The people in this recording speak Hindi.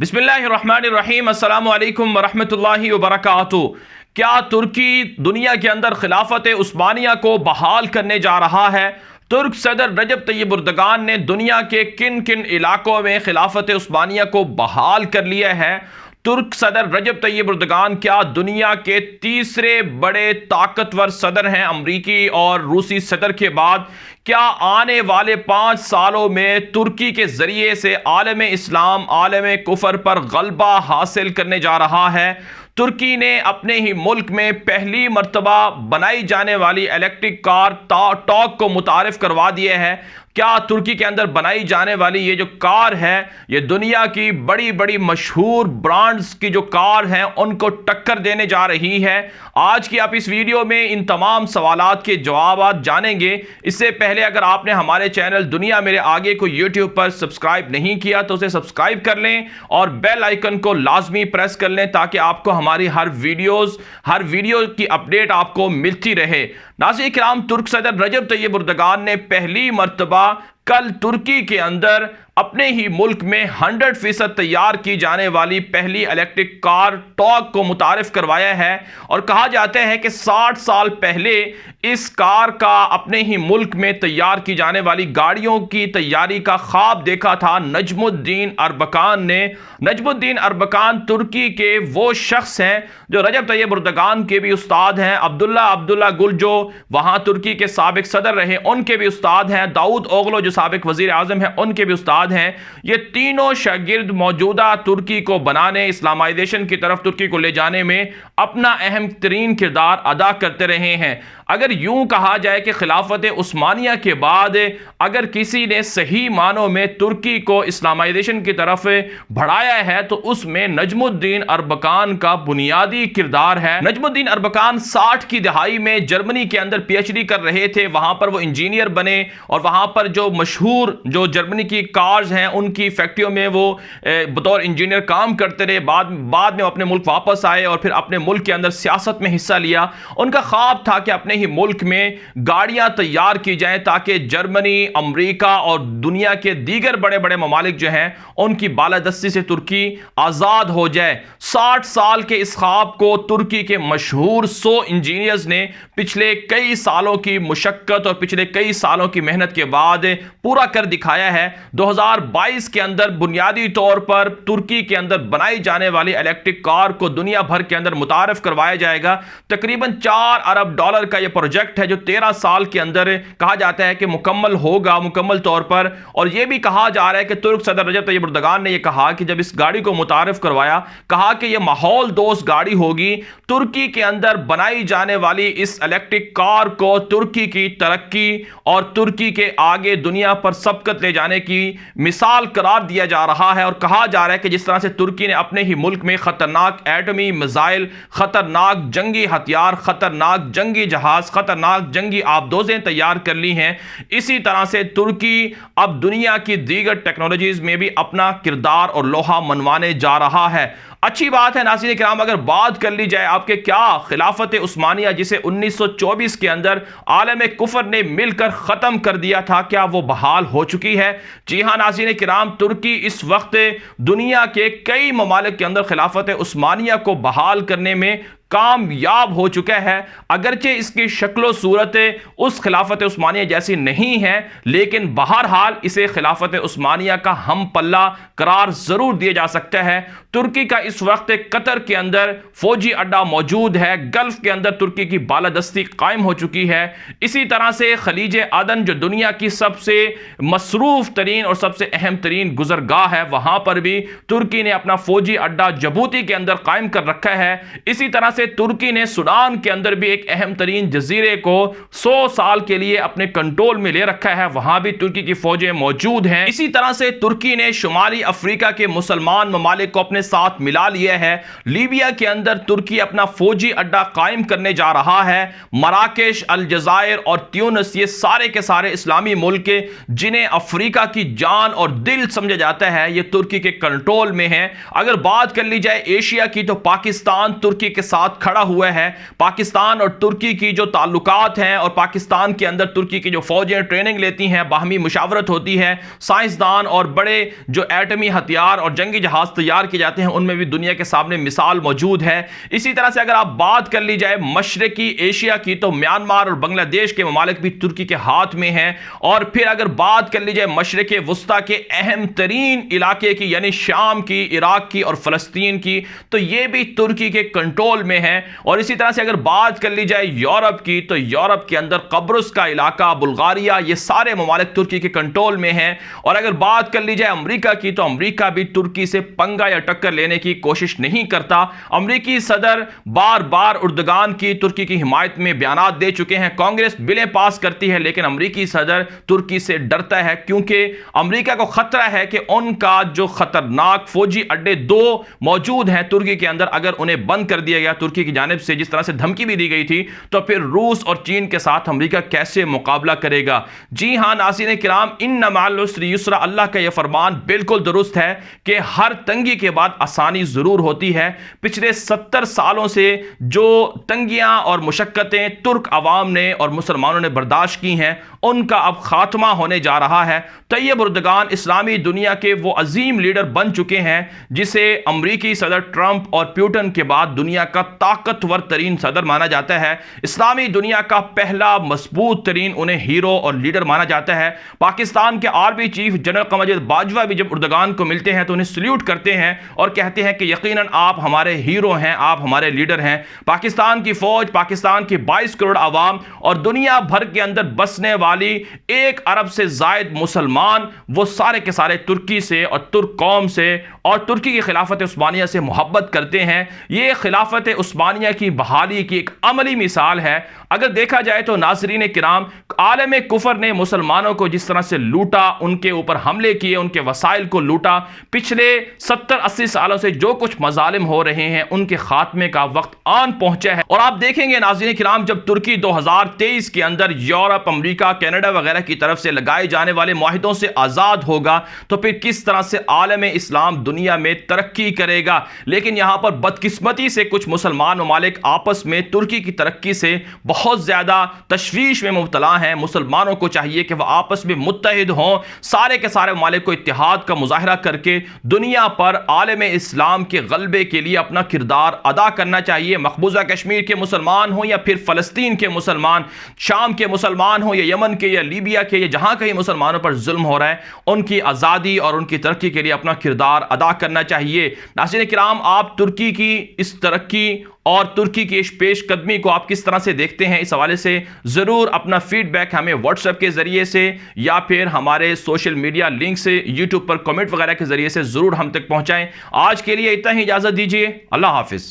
बिस्मिल्लाहिर्रहमानिर्रहीम, अस्सलामु अलैकुम वरहमतुल्लाहि वबरकातुहू। क्या तुर्की दुनिया के अंदर खिलाफत उस्मानिया को बहाल करने जा रहा है? तुर्क सदर रजब तैयब एर्दोगान ने दुनिया के किन किन इलाकों में खिलाफत उस्मानिया को बहाल कर लिया है? तुर्क सदर रजब तैयब एर्दोगान क्या दुनिया के तीसरे बड़े ताकतवर सदर हैं अमरीकी और रूसी सदर के बाद? क्या आने वाले 5 सालों में तुर्की के जरिए से आलम इस्लाम आलम कुफर पर गलबा हासिल करने जा रहा है? तुर्की ने अपने ही मुल्क में पहली मर्तबा बनाई जाने वाली इलेक्ट्रिक कार टॉक को मुतारिफ करवा दिया है। क्या तुर्की के अंदर बनाई जाने वाली ये जो कार है, ये दुनिया की बड़ी बड़ी मशहूर ब्रांड्स की जो कार हैं उनको टक्कर देने जा रही है? आज की आप इस वीडियो में इन तमाम सवालात के जवाब जानेंगे। इससे पहले अगर आपने हमारे चैनल दुनिया मेरे आगे को यूट्यूब पर सब्सक्राइब नहीं किया तो उसे सब्सक्राइब कर लें और बेल आइकन को लाजमी प्रेस कर लें ताकि आपको हमारी हर वीडियो की अपडेट आपको मिलती रहे। नाज़रीन किराम, तुर्क सदर रजब तैयब एर्दोगान ने पहली मर्तबा कल तुर्की के अंदर अपने ही मुल्क में 100% तैयार की जाने वाली पहली इलेक्ट्रिक कार टॉक को मुतारिफ करवाया है और कहा जाता है कि 60 साल पहले इस कार का अपने ही मुल्क में तैयार की जाने वाली गाड़ियों की तैयारी का ख्वाब देखा था नजमुद्दीन अरबकान ने। नजमुद्दीन अरबकान तुर्की के वो शख्स हैं जो रजब तैयब एर्दोगान के भी उस्ताद हैं। अब्दुल्ला गुल जो वहां तुर्की के साबिक सदर रहे उनके भी उस्ताद हैं। दाऊद ओगलो जो साबिक वजीर आजम है उनके भी उस्ताद हैं। ये तीनों शागिर्द मौजूदा तुर्की को बनाने, इस्लामाइजेशन की तरफ तुर्की को ले जाने में अपना अहम तरीन किरदार अदा करते रहे हैं। अगर यूं कहा जाए कि खिलाफत उस्मानिया के बाद अगर किसी ने सही मानों में तुर्की को इस्लामाइजेशन की तरफ बढ़ाया है तो उसमें नजमुद्दीन अरबकान का बुनियादी किरदार है। नजमुद्दीन अरबकान 60 की दहाई में जर्मनी के अंदर पीएचडी कर रहे थे। वहां पर वो इंजीनियर बने और वहां पर जो मशहूर जो जर्मनी की कार्स हैं उनकी फैक्ट्रियों में वो बतौर इंजीनियर काम करते रहे। बाद में अपने मुल्क वापस आए और फिर अपने मुल्क के अंदर सियासत में हिस्सा लिया। उनका ख्वाब था कि अपने ही मुल्क में गाड़ियां तैयार की जाएं ताकि जर्मनी, अमेरिका और दुनिया के दीगर बड़े बड़े ममालिक जो हैं उनकी बालादस्ती से तुर्की आजाद हो जाए। 60 साल के इस ख्वाब को तुर्की के मशहूर 100 इंजीनियर्स ने पिछले कई सालों की मुशक्कत और पिछले कई सालों की मेहनत के बाद पूरा कर दिखाया है। 2022 के अंदर बुनियादी तौर पर तुर्की के अंदर बनाई जाने वाली इलेक्ट्रिक कार को दुनिया भर के अंदर मुतारिफ करवाया जाएगा। तकरीबन $4 अरब का यह प्रोजेक्ट है जो 13 साल के अंदर कहा जाता है कि मुकम्मल होगा मुकम्मल तौर पर। और यह भी कहा जा रहा है कि तुर्क सदर रजब तैयब एर्दोगान ने यह कहा कि जब इस गाड़ी को मुतारिफ करवाया, कहा कि यह माहौल दोस्त गाड़ी होगी। तुर्की के अंदर बनाई जाने वाली इस इलेक्ट्रिक कार को तुर्की की तरक्की और तुर्की के आगे दुनिया पर सबकत ले जाने की मिसाल करार दिया जा रहा है। और कहा जा रहा है कि जिस तरह से तुर्की ने अपने ही मुल्क में खतरनाक एटमी मिसाइल, खतरनाक जंगी हथियार, खतरनाक जंगी जहाज, खतरनाक जंगी आबदोजें तैयार कर ली हैं, इसी तरह से तुर्की अब दुनिया की दीगर टेक्नोलॉजीज में भी अपना किरदार और लोहा मनवाने जा रहा है। अच्छी बात है। नाज़रीन किराम, अगर बात कर ली जाए आपके क्या खिलाफत उस्मानिया जिसे 1924 के अंदर आलम कुफर ने मिलकर ख़त्म कर दिया था, क्या वो बहाल हो चुकी है? जी हाँ नाज़रीन किराम, तुर्की इस वक्त दुनिया के कई ममालिक के अंदर खिलाफत उस्मानिया को बहाल करने में कामयाब हो चुका है। अगरचे इसकी शक्लो सूरत उस खिलाफत उस्मानिया जैसी नहीं है, लेकिन बहरहाल इसे खिलाफत उस्मानिया का हम पल्ला करार जरूर दिया जा सकता है। तुर्की का इस वक्त कतर के अंदर फौजी अड्डा मौजूद है। गल्फ के अंदर तुर्की की बालादस्ती कायम हो चुकी है। इसी तरह से खलीज आदन जो दुनिया की सबसे मसरूफ तरीन और सबसे अहम तरीन गुजरगाह है, वहां पर भी तुर्की ने अपना फौजी अड्डा जबूती के अंदर कायम कर रखा है। इसी तरह से तुर्की ने सूडान के अंदर भी एक अहम तरीन जजीरे को 100 साल के लिए अपने कंट्रोल में ले रखा है, वहां भी तुर्की की फौजें मौजूद हैं। इसी तरह से तुर्की ने शुमाली अफ्रीका के मुसलमान ममालिक को अपने साथ मिला लिया है। लीबिया के अंदर तुर्की अपना फौजी अड्डा कायम करने जा रहा है। मराकेश, अलजायर और ट्यूनिस ये सारे के सारे इस्लामी मुल्क जिन्हें अफ्रीका की जान और दिल समझा जाता है, ये तुर्की के कंट्रोल में है। अगर बात कर ली जाए एशिया की तो पाकिस्तान तुर्की के साथ साथ खड़ा हुआ है। पाकिस्तान और तुर्की की जो ताल्लुकात हैं और पाकिस्तान के अंदर तुर्की की जो फौजें ट्रेनिंग लेती हैं, बाहमी मुशावरत होती है, साइंसदान और बड़े जो एटमी हथियार और जंगी जहाज तैयार किए जाते हैं, उनमें भी दुनिया के सामने मिसाल मौजूद है। इसी तरह से अगर आप बात कर ली जाए मशरकी एशिया की, तो म्यांमार और बांग्लादेश के ममालिक भी तुर्की के हाथ में हैं। और फिर अगर बात कर ली जाए मशरक वुस्ता के अहम तरीन इलाके की, यानी शाम की, इराक की और फलस्तीन की, तो ये भी तुर्की के कंट्रोल में है। और इसी तरह से अगर बात कर ली जाए यूरोप की, तो यूरोप के अंदर कब्रुस का इलाका, बुल्गारिया, ये सारे ममालिक तुर्की के कंट्रोल में हैं। और अगर बात कर ली जाए अमेरिका की, तो अमेरिका भी तुर्की से पंगा या टक्कर लेने की कोशिश नहीं करता। अमेरिकी सदर बार बार एर्दोगान की तुर्की की हिमायत में बयानात दे चुके हैं। कांग्रेस बिलें पास करती है, लेकिन अमेरिकी सदर तुर्की से डरता है, क्योंकि अमेरिका को खतरा है कि उनका जो खतरनाक फौजी अड्डे 2 मौजूद हैं तुर्की के अंदर, अगर उन्हें बंद कर दिया गया तुर्की की जानिब से, जिस तरह से धमकी भी दी गई थी, तो फिर रूस और चीन के साथ अमेरिका कैसे मुकाबला करेगा। जी हां नाज़रीन किराम, इन्ना मअल उस्रि युस्रा, अल्लाह का यह फरमान बिल्कुल दुरुस्त है कि हर तंगी के बाद आसानी जरूर होती है। पिछले 70 सालों से जो तंगियां और मुशक्कतें तुर्क अवाम ने और मुसलमानों ने बर्दाश्त की हैं, उनका अब खात्मा होने जा रहा है। तैयब एर्दोगान इस्लामी दुनिया के वो अजीम लीडर बन चुके हैं जिसे अमरीकी सदर ट्रंप और पुतिन के बाद दुनिया का ताकतवर तरीन सदर माना जाता है। इस्लामी दुनिया का पहला मजबूत तरीन उन्हें हीरो और लीडर माना जाता है। पाकिस्तान के आर्मी चीफ जनरल कमर बाजवा भी जब एर्दोगान को मिलते हैं तो उन्हें सल्यूट करते हैं और कहते हैं कि यकीनन आप हमारे हीरो हैं, आप हमारे लीडर हैं। पाकिस्तान की फौज, पाकिस्तान की 22 करोड़ आवाम और दुनिया भर के अंदर बसने वाली 1 अरब से जायद मुसलमान, वो सारे के सारे तुर्की से और तुर्क कौम से और तुर्की की खिलाफत उस्मानिया से मोहब्बत करते हैं। ये खिलाफत उस्मानिया की बहाली की एक अमली मिसाल है। अगर देखा जाए तो नाज़रीन किराम, आलम कुफर ने मुसलमानों को जिस तरह से लूटा, उनके ऊपर हमले किए, उनके वसाइल को लूटा, पिछले 70-80 सालों से जो कुछ मजालिम हो रहे हैं, उनके खात्मे का वक्त आन पहुंचा है। और आप देखेंगे नाज़रीन किराम, जब तुर्की 2023 के अंदर यूरोप, अमेरिका, कनाडा वगैरह की तरफ से लगाए जाने वाले मुआहिदों से आज़ाद होगा, तो फिर किस तरह से आलम इस्लाम दुनिया में तरक्की करेगा। लेकिन यहां पर बदकिस्मती से कुछ मुसलमान ममालिक आपस में तुर्की की तरक्की से बहुत ज्यादा तशवीश में मुब्तला हैं। मुसलमानों को चाहिए कि वह आपस में मुत्तहिद हों, सारे के सारे ममालिक को इत्तेहाद का मुजाहरा करके दुनिया पर आलम इस्लाम के गलबे के लिए अपना किरदार अदा करना चाहिए। मकबूजा कश्मीर के मुसलमान हों या फिर फ़लस्तीन के मुसलमान, शाम के मुसलमान हों या यमन के या लीबिया के, या जहां कहीं मुसलमानों पर जुल्म हो रहा है, उनकी आज़ादी और उनकी तरक्की के लिए अपना किरदार अदा करना चाहिए। नाज़रीन किराम, आप तुर्की की इस तरक्की और तुर्की की इस पेशकदमी को आप किस तरह से देखते हैं? इस हवाले से ज़रूर अपना फीडबैक हमें व्हाट्सएप के ज़रिए से या फिर हमारे सोशल मीडिया लिंक से, यूट्यूब पर कमेंट वगैरह के ज़रिए से ज़रूर हम तक पहुँचाएँ। आज के लिए इतना ही, इजाज़त दीजिए। अल्लाह हाफिज़।